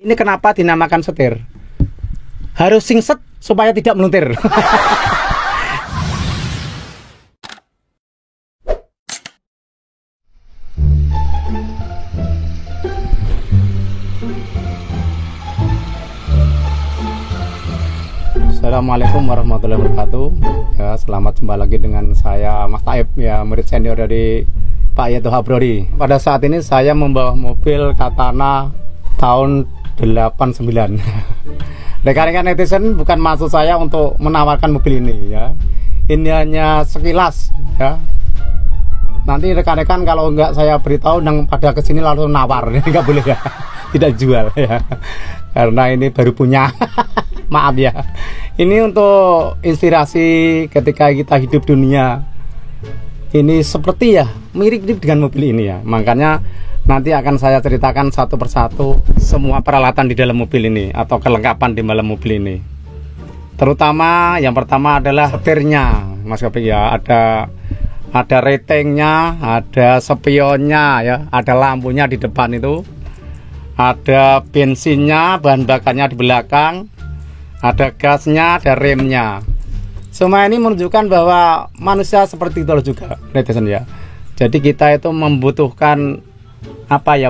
Ini kenapa dinamakan setir? Harus singset supaya tidak meluntir. Assalamualaikum warahmatullahi wabarakatuh. Ya, selamat jumpa lagi dengan saya Mas Taib, ya, murid senior dari Pak Yeto Habrodi. Pada saat ini saya membawa mobil Katana tahun 89. Rekan-rekan netizen, bukan maksud saya untuk menawarkan mobil ini, ya. Ini hanya sekilas, ya. Nanti rekan-rekan kalau nggak saya beritahu yang pada kesini langsung nawar, ini nggak boleh, ya. Tidak jual, ya. Karena ini baru punya. Maaf, ya. Ini untuk inspirasi ketika kita hidup dunia. Ini seperti, ya, mirip dengan mobil ini, ya. Makanya nanti akan saya ceritakan satu persatu semua peralatan di dalam mobil ini atau kelengkapan di dalam mobil ini. Terutama yang pertama adalah setirnya, Mas Kopi, ya. Ada ratingnya, ada spionnya, ya, ada lampunya di depan itu, ada bensinnya, bahan bakarnya di belakang, ada gasnya, ada remnya. Semua ini menunjukkan bahwa manusia seperti itu juga, netizen, ya. Jadi kita itu membutuhkan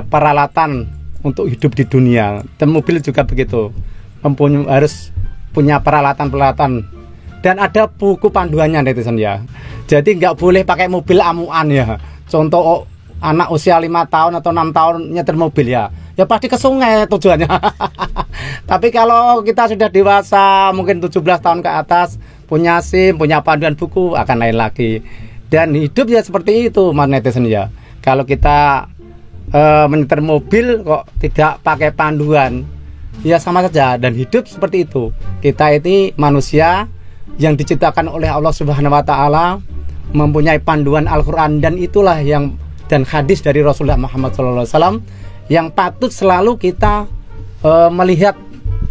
peralatan untuk hidup di dunia. Dan mobil juga begitu, harus punya peralatan dan ada buku panduannya, netizen, ya. Jadi nggak boleh pakai mobil amuan, ya. Contoh anak usia 5 tahun atau 6 tahun nyetir mobil, ya pasti ke sungai tujuannya. Tapi kalau kita sudah dewasa, mungkin 17 tahun ke atas, punya SIM, punya panduan buku, akan lain lagi. Dan hidup ya seperti itu, mas netizen, ya. Kalau kita menyetir mobil kok tidak pakai panduan, ya sama saja. Dan hidup seperti itu. Kita ini manusia yang diciptakan oleh Allah Subhanahu wa Ta'ala, mempunyai panduan Al-Quran, dan itulah yang dan hadis dari Rasulullah Muhammad SAW yang patut selalu kita melihat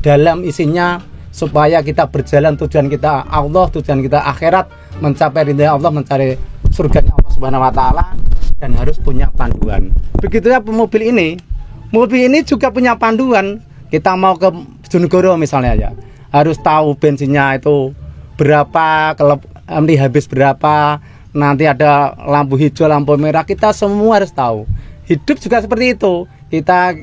dalam isinya, supaya kita berjalan tujuan kita Allah, tujuan kita akhirat, mencapai ridha Allah, mencari surga Allah Subhanahu wa Ta'ala, dan harus punya panduan. Begitu ya mobil ini. Mobil ini juga punya panduan. Kita mau ke Bojonegoro misalnya, ya, harus tahu bensinnya itu berapa, nanti habis berapa, nanti ada lampu hijau, lampu merah, kita semua harus tahu. Hidup juga seperti itu. Kita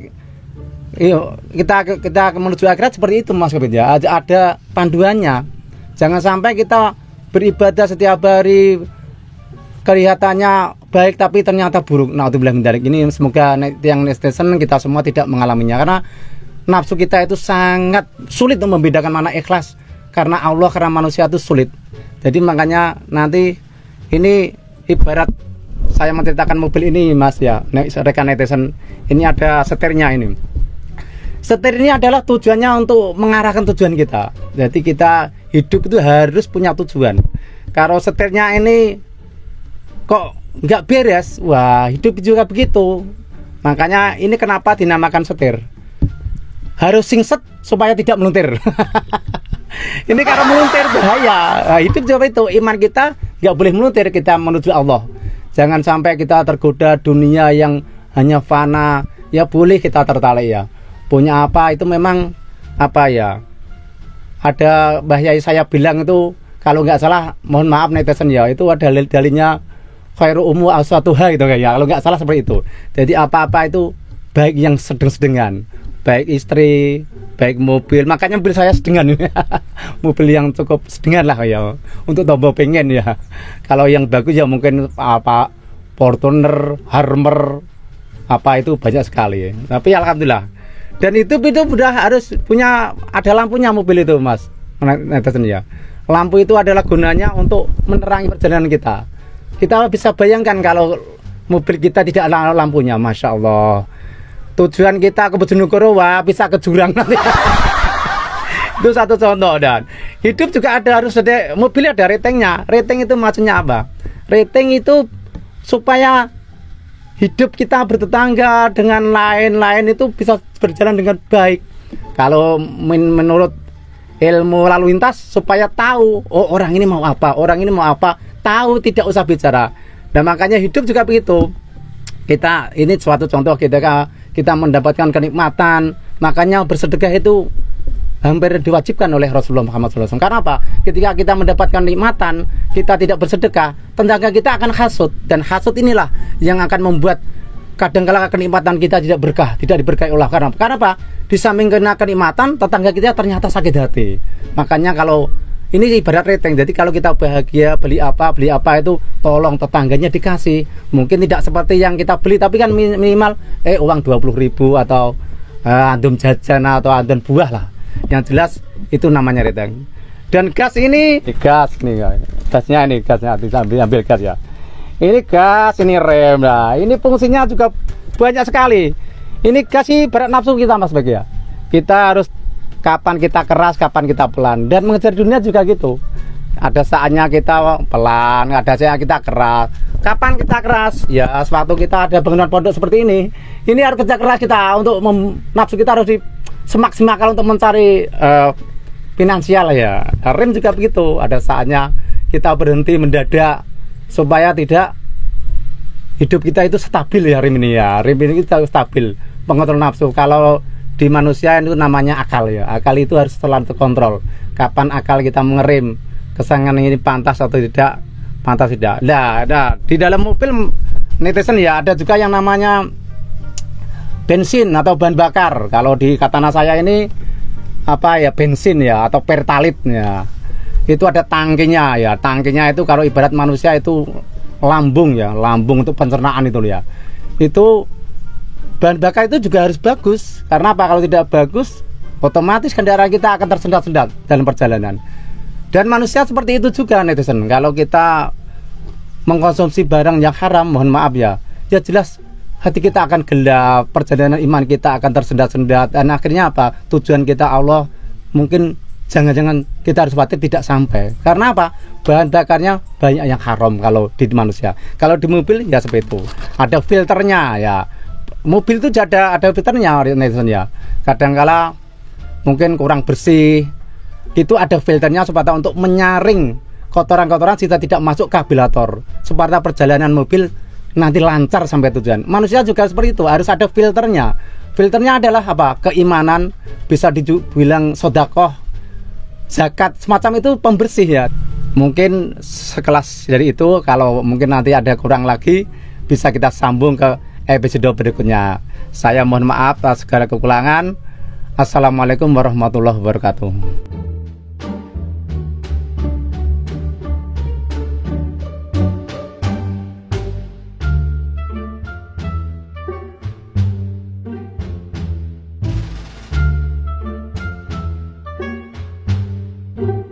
menuju akhirat seperti itu, Mas Kopit, ya. Ada panduannya. Jangan sampai kita beribadah setiap hari kelihatannya baik tapi ternyata buruk. Naudzubillah min dzalik. Ini semoga yang netizen kita semua tidak mengalaminya, karena nafsu kita itu sangat sulit untuk membedakan mana ikhlas karena Allah, karena manusia itu sulit. Jadi makanya nanti ini ibarat saya menceritakan mobil ini, Mas, ya, rekan netizen. Ini ada setirnya ini. Setir ini adalah tujuannya untuk mengarahkan tujuan kita. Jadi kita hidup itu harus punya tujuan. Kalau setirnya ini kok nggak beres, wah, hidup juga begitu. Makanya ini kenapa dinamakan setir. Harus singset supaya tidak meluntir. Ini karena meluntir bahaya. Nah, hidup juga itu. Iman kita nggak boleh meluntir, kita menuju Allah. Jangan sampai kita tergoda dunia yang hanya fana. Ya boleh kita tertarik, ya. Punya apa itu memang ada bahaya. Saya bilang itu kalau nggak salah, mohon maaf netizen, ya, itu ada dalilnya khairu umu aswatuha gitu, ya. Kalau nggak salah seperti itu. Jadi apa-apa itu baik yang sedang-sedengan, baik istri, baik mobil. Makanya mobil saya sedengan. Mobil yang cukup sedengan lah, ya, untuk tombol pengen, ya. Kalau yang bagus ya mungkin Fortuner, Harmer, itu banyak sekali, ya. Tapi alhamdulillah. Dan itu sudah harus punya, ada lampunya mobil itu, Mas netizen, ya. Lampu itu adalah gunanya untuk menerangi perjalanan kita. Kita bisa bayangkan kalau mobil kita tidak ada lampunya, Masya Allah. Tujuan kita ke Bojonegoro, wah, bisa ke jurang nanti. Itu satu contoh. Dan hidup juga harus ada, mobil ada ratingnya. Rating itu maksudnya apa? Rating itu supaya hidup kita bertetangga dengan lain-lain itu bisa berjalan dengan baik. Kalau menurut ilmu lalu lintas, supaya tahu, oh, orang ini mau apa, orang ini mau apa, tahu, tidak usah bicara. Dan makanya hidup juga begitu. Kita ini suatu contoh, kita mendapatkan kenikmatan, Makanya bersedekah itu hampir diwajibkan oleh Rasulullah Muhammad SAW. Karena apa? Ketika kita mendapatkan nikmatan, kita tidak bersedekah, tetangga kita akan hasut. Dan hasut inilah yang akan membuat kadang-kala kenikmatan kita tidak berkah, tidak diberkahi Allah. Karena apa? Di samping kena kenikmatan, tetangga kita ternyata sakit hati. Makanya kalau ini ibarat rating. Jadi kalau kita bahagia beli apa itu tolong tetangganya dikasih. Mungkin tidak seperti yang kita beli, tapi kan minimal uang 20.000 atau andum jajan atau andum buah lah. Yang jelas itu namanya rating. Dan gas ini gas nih guys. Gasnya ini gasnya ambil gas ya. Ini gas, ini rem lah. Ini fungsinya juga banyak sekali. Ini gas sih berat nafsu kita Mas Bagi ya. Kita harus kapan kita keras, kapan kita pelan. Dan mengejar dunia juga gitu. Ada saatnya kita pelan, ada saatnya kita keras. Kapan kita keras? Ya sewaktu kita ada bangunan pondok seperti ini. Ini harus kerja keras kita untuk nafsu kita harus semaksimal untuk mencari finansial ya. Rem juga begitu. Ada saatnya kita berhenti mendadak supaya tidak hidup kita itu stabil ya rem ini ya. Rem ini kita stabil, pengontrol nafsu. Kalau di manusia itu namanya akal ya. Akal itu harus selalu terkontrol. Kapan akal kita mengerem, kesangan ini pantas atau tidak, pantas tidak. Nah, di dalam mobil netizen ya ada juga yang namanya bensin atau bahan bakar. Kalau di katana saya ini apa ya, bensin ya atau pertalit ya. Itu ada tangkinya ya. Tangkinya itu kalau ibarat manusia itu lambung ya, lambung untuk pencernaan itu ya. Itu bahan bakar itu juga harus bagus. Karena apa? Kalau tidak bagus, otomatis kendaraan kita akan tersendat-sendat dalam perjalanan. Dan manusia seperti itu juga netizen. Kalau kita mengkonsumsi barang yang haram, mohon maaf ya, ya jelas hati kita akan gelap, perjalanan iman kita akan tersendat-sendat, dan akhirnya apa? Tujuan kita Allah mungkin jangan-jangan kita harus khawatir tidak sampai. Karena apa? Bahan bakarnya banyak yang haram kalau di manusia. Kalau di mobil ya seperti itu. Ada filternya ya. Mobil itu ada filternya netizen ya. Kadangkala mungkin kurang bersih. Itu ada filternya supaya untuk menyaring kotoran-kotoran sehingga tidak masuk karburator. Supaya perjalanan mobil nanti lancar sampai tujuan. Manusia juga seperti itu, harus ada filternya. Filternya adalah apa? Keimanan, bisa dibilang sedekah, zakat, semacam itu pembersih ya. Mungkin sekelas dari itu, kalau mungkin nanti ada kurang lagi bisa kita sambung ke episode berikutnya. Saya mohon maaf atas segala kekurangan. Assalamualaikum warahmatullahi wabarakatuh. you.